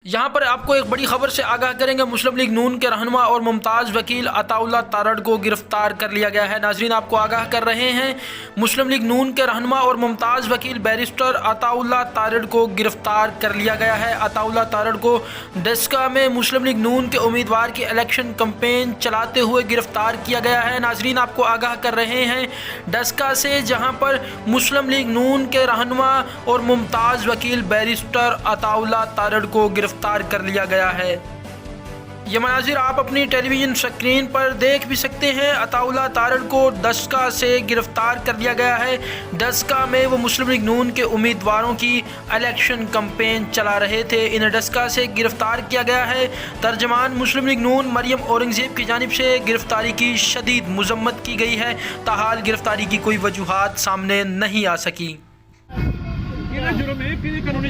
یہاں پر آپ کو ایک بڑی خبر سے آگاہ کریں گے۔ مسلم لیگ نون کے رہنما اور ممتاز وکیل عطاءاللہ تارڑ کو گرفتار کر لیا گیا ہے۔ ناظرین آپ کو آگاہ کر رہے ہیں، مسلم لیگ نون کے رہنما اور ممتاز وکیل بیرسٹر عطاءاللہ تارڑ کو گرفتار کر لیا گیا ہے۔ عطاءاللہ تارڑ کو ڈسکا میں مسلم لیگ نون کے امیدوار کی الیکشن کمپین چلاتے ہوئے گرفتار کیا گیا ہے۔ ناظرین آپ کو آگاہ کر رہے ہیں ڈسکا سے، جہاں پر مسلم لیگ نون کے رہنما اور ممتاز وکیل بیرسٹر عطاءاللہ تارڑ کو گرفتار کر لیا گیا ہے۔ یہ مناظر آپ اپنی ٹیلی ویژن سکرین پر دیکھ بھی سکتے ہیں۔ عطاءاللہ تارڑ کو ڈسکا سے گرفتار کر لیا گیا ہے۔ ڈسکا میں وہ مسلم لیگ نون کے امیدواروں کی الیکشن کمپین چلا رہے تھے، انہیں ڈسکا سے گرفتار کیا گیا ہے۔ ترجمان مسلم لیگ نون مریم اورنگزیب کی جانب سے گرفتاری کی شدید مذمت کی گئی ہے، تاحال گرفتاری کی کوئی وجوہات سامنے نہیں آ سکی۔ جرم ہے، قانونی